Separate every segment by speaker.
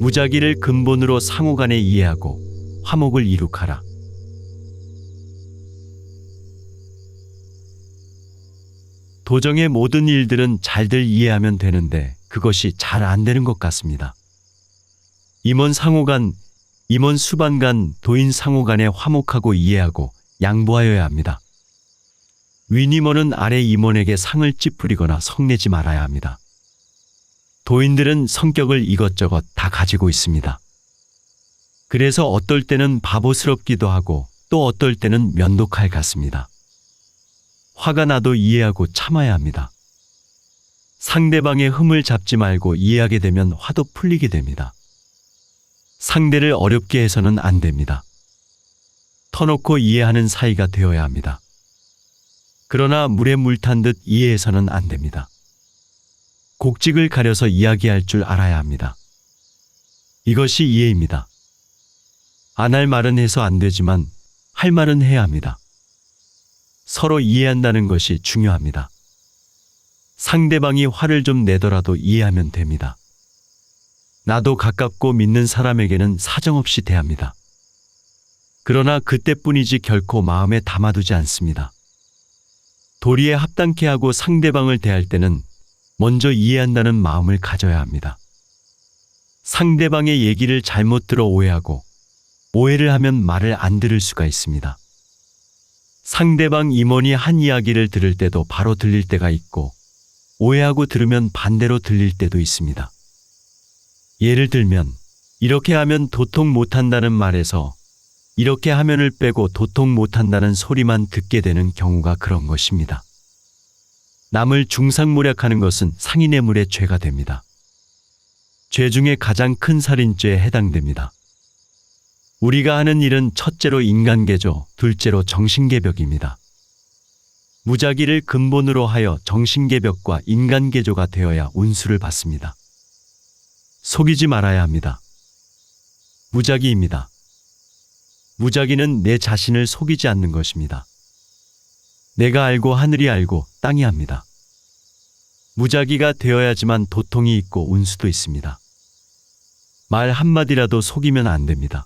Speaker 1: 무작위를 근본으로 상호간에 이해하고 화목을 이룩하라. 도정의 모든 일들은 잘들 이해하면 되는데 그것이 잘 안 되는 것 같습니다. 임원 상호간, 임원 수반간, 도인 상호간에 화목하고 이해하고 양보하여야 합니다. 윗임원은 아래 임원에게 상을 찌푸리거나 성내지 말아야 합니다. 도인들은 성격을 이것저것 다 가지고 있습니다. 그래서 어떨 때는 바보스럽기도 하고 또 어떨 때는 면도칼 같습니다. 화가 나도 이해하고 참아야 합니다. 상대방의 흠을 잡지 말고 이해하게 되면 화도 풀리게 됩니다. 상대를 어렵게 해서는 안 됩니다. 터놓고 이해하는 사이가 되어야 합니다. 그러나 물에 물 탄 듯 이해해서는 안 됩니다. 곡직을 가려서 이야기할 줄 알아야 합니다. 이것이 이해입니다. 안 할 말은 해서 안 되지만 할 말은 해야 합니다. 서로 이해한다는 것이 중요합니다. 상대방이 화를 좀 내더라도 이해하면 됩니다. 나도 가깝고 믿는 사람에게는 사정없이 대합니다. 그러나 그때뿐이지 결코 마음에 담아두지 않습니다. 도리에 합당케 하고 상대방을 대할 때는 먼저 이해한다는 마음을 가져야 합니다. 상대방의 얘기를 잘못 들어 오해하고 오해를 하면 말을 안 들을 수가 있습니다. 상대방 임원이 한 이야기를 들을 때도 바로 들릴 때가 있고 오해하고 들으면 반대로 들릴 때도 있습니다. 예를 들면 이렇게 하면 도통 못한다는 말에서 이렇게 하면을 빼고 도통 못한다는 소리만 듣게 되는 경우가 그런 것입니다. 남을 중상모략하는 것은 상인의물의 죄가 됩니다. 죄 중에 가장 큰 살인죄에 해당됩니다. 우리가 하는 일은 첫째로 인간계조, 둘째로 정신계벽입니다. 무작위를 근본으로 하여 정신계벽과 인간계조가 되어야 운수를 받습니다. 속이지 말아야 합니다. 무작위입니다. 무작위는 내 자신을 속이지 않는 것입니다. 내가 알고 하늘이 알고 땅이 합니다. 무작위가 되어야지만 도통이 있고 운수도 있습니다. 말 한마디라도 속이면 안 됩니다.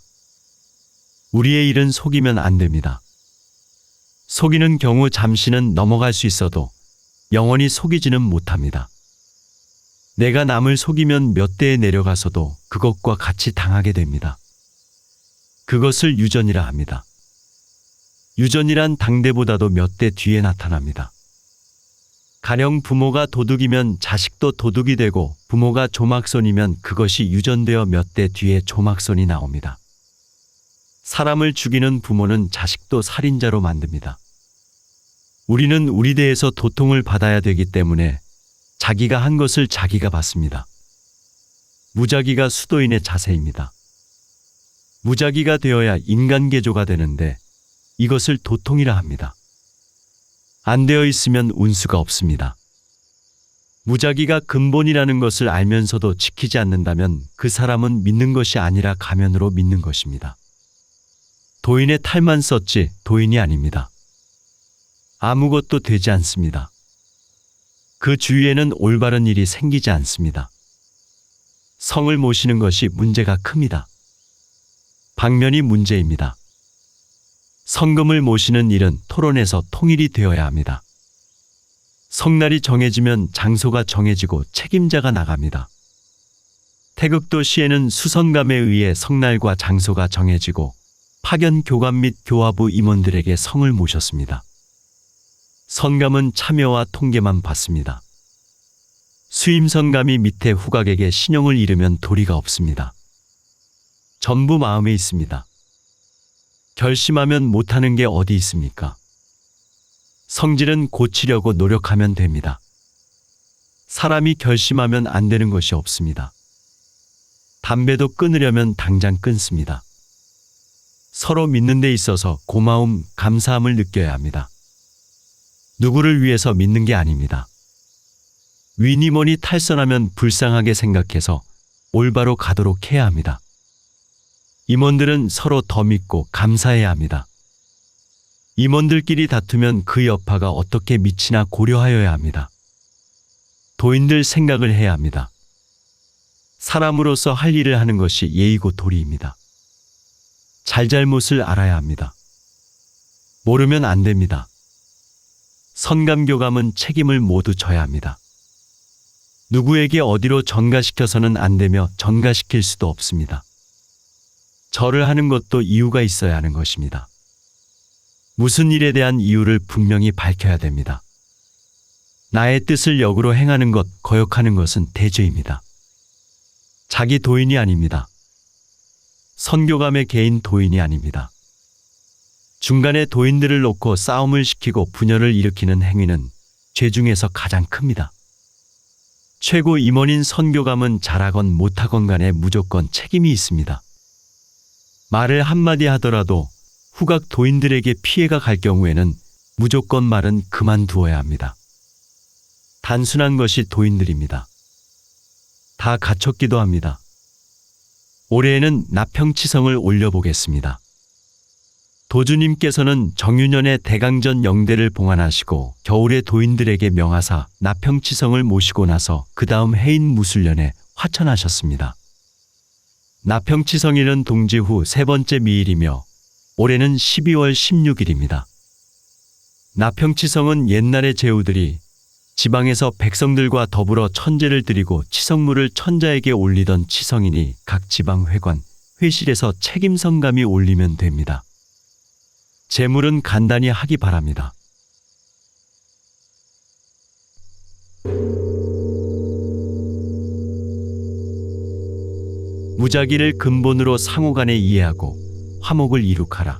Speaker 1: 우리의 일은 속이면 안 됩니다. 속이는 경우 잠시는 넘어갈 수 있어도 영원히 속이지는 못합니다. 내가 남을 속이면 몇 대에 내려가서도 그것과 같이 당하게 됩니다. 그것을 유전이라 합니다. 유전이란 당대보다도 몇 대 뒤에 나타납니다. 가령 부모가 도둑이면 자식도 도둑이 되고 부모가 조막손이면 그것이 유전되어 몇 대 뒤에 조막손이 나옵니다. 사람을 죽이는 부모는 자식도 살인자로 만듭니다. 우리는 우리 대에서 도통을 받아야 되기 때문에 자기가 한 것을 자기가 받습니다. 무작위가 수도인의 자세입니다. 무작위가 되어야 인간계조가 되는데 이것을 도통이라 합니다. 안 되어 있으면 운수가 없습니다. 무작위가 근본이라는 것을 알면서도 지키지 않는다면 그 사람은 믿는 것이 아니라 가면으로 믿는 것입니다. 도인의 탈만 썼지 도인이 아닙니다. 아무것도 되지 않습니다. 그 주위에는 올바른 일이 생기지 않습니다. 성을 모시는 것이 문제가 큽니다. 방면이 문제입니다. 성금을 모시는 일은 토론에서 통일이 되어야 합니다. 성날이 정해지면 장소가 정해지고 책임자가 나갑니다. 태극도 시에는 수성감에 의해 성날과 장소가 정해지고 파견 교감 및 교화부 임원들에게 성을 모셨습니다. 선감은 참여와 통계만 받습니다. 수임선감이 밑에 후각에게 신용을 잃으면 도리가 없습니다. 전부 마음에 있습니다. 결심하면 못하는 게 어디 있습니까? 성질은 고치려고 노력하면 됩니다. 사람이 결심하면 안 되는 것이 없습니다. 담배도 끊으려면 당장 끊습니다. 서로 믿는 데 있어서 고마움, 감사함을 느껴야 합니다. 누구를 위해서 믿는 게 아닙니다. 윗임원이 탈선하면 불쌍하게 생각해서 올바로 가도록 해야 합니다. 임원들은 서로 더 믿고 감사해야 합니다. 임원들끼리 다투면 그 여파가 어떻게 미치나 고려하여야 합니다. 도인들 생각을 해야 합니다. 사람으로서 할 일을 하는 것이 예의고 도리입니다. 잘잘못을 알아야 합니다. 모르면 안 됩니다. 선감교감은 책임을 모두 져야 합니다. 누구에게 어디로 전가시켜서는 안 되며 전가시킬 수도 없습니다. 절을 하는 것도 이유가 있어야 하는 것입니다. 무슨 일에 대한 이유를 분명히 밝혀야 됩니다. 나의 뜻을 역으로 행하는 것, 거역하는 것은 대죄입니다. 자기 도인이 아닙니다. 선교감의 개인 도인이 아닙니다. 중간에 도인들을 놓고 싸움을 시키고 분열을 일으키는 행위는 죄 중에서 가장 큽니다. 최고 임원인 선교감은 잘하건 못하건 간에 무조건 책임이 있습니다. 말을 한마디 하더라도 후각 도인들에게 피해가 갈 경우에는 무조건 말은 그만두어야 합니다. 단순한 것이 도인들입니다. 다 갖췄기도 합니다. 올해에는 나평치성을 올려보겠습니다. 도주님께서는 정유년에 대강전 영대를 봉안하시고 겨울에 도인들에게 명하사 나평치성을 모시고 나서 그 다음 해인 무술년에 화천하셨습니다. 나평치성일은 동지 후 세 번째 미일이며 올해는 12월 16일입니다. 나평치성은 옛날의 제후들이 지방에서 백성들과 더불어 천제를 드리고 치성물을 천자에게 올리던 치성이니 각 지방 회관, 회실에서 책임성감이 올리면 됩니다. 제물은 간단히 하기 바랍니다. 무작위를 근본으로 상호간에 이해하고 화목을 이룩하라.